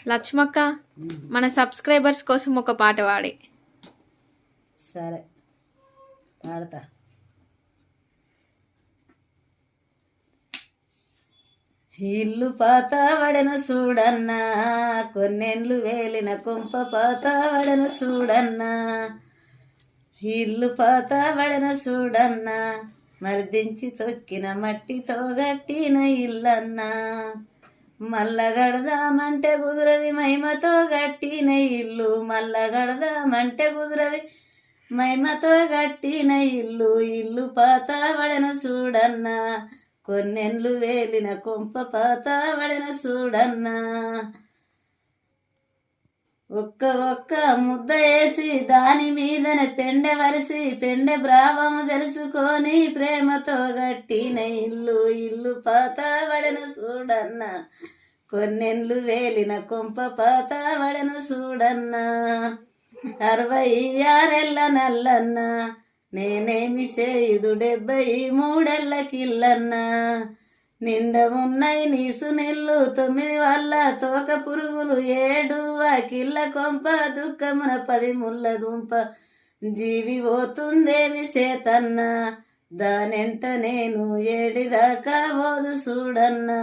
లక్ష్మక్క మన సబ్స్క్రైబర్స్ కోసం ఒక పాట పాడి. సరే పాడతా. ఇల్లు పాత వడను చూడన్నా, కొన్నెండ్లు వేలిన కొంప పాత వడను చూడన్నా. ఇల్లు పాత వడను చూడన్నా, మర్దించి తొక్కిన మట్టితో గట్టిన ఇల్లన్నా. మల్ల గడదామంటే కుదురది మహిమతో గట్టిన ఇల్లు, మల్ల గడదామంటే కుదురది మహిమతో గట్టిన ఇల్లు. ఇల్లు పాత వడను చూడన్నా, కొన్నెండ్లు వేలిన కొంప పాత వడను చూడన్నా. ఒక్క ముద్ద వేసి దాని మీదనే పెండె వరిసి, పెండె బ్రావము తెలుసుకొని ప్రేమతో గట్టిన ఇల్లు. ఇల్లు పాత వడను చూడన్నా, కొన్నెండ్లు వేలిన కొంప పాత వడను చూడన్నా. 66 నల్లన్నా, నేనేమి చేయుదు 73 కిల్లన్నా. నిండమున్నాయి నీసు నెల్లు 9 వల్ల తోక పురుగులు 7 కిల్ల కొంప దుఃఖమున 10 ముళ్ళ దుంప. జీవి పోతుందేమి సేతన్నా, దానెంట నేను ఏడిదాకా పోదు చూడన్నా.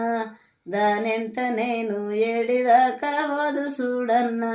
దానెంట నేను ఏడిదాకా పోదు చూడన్నా.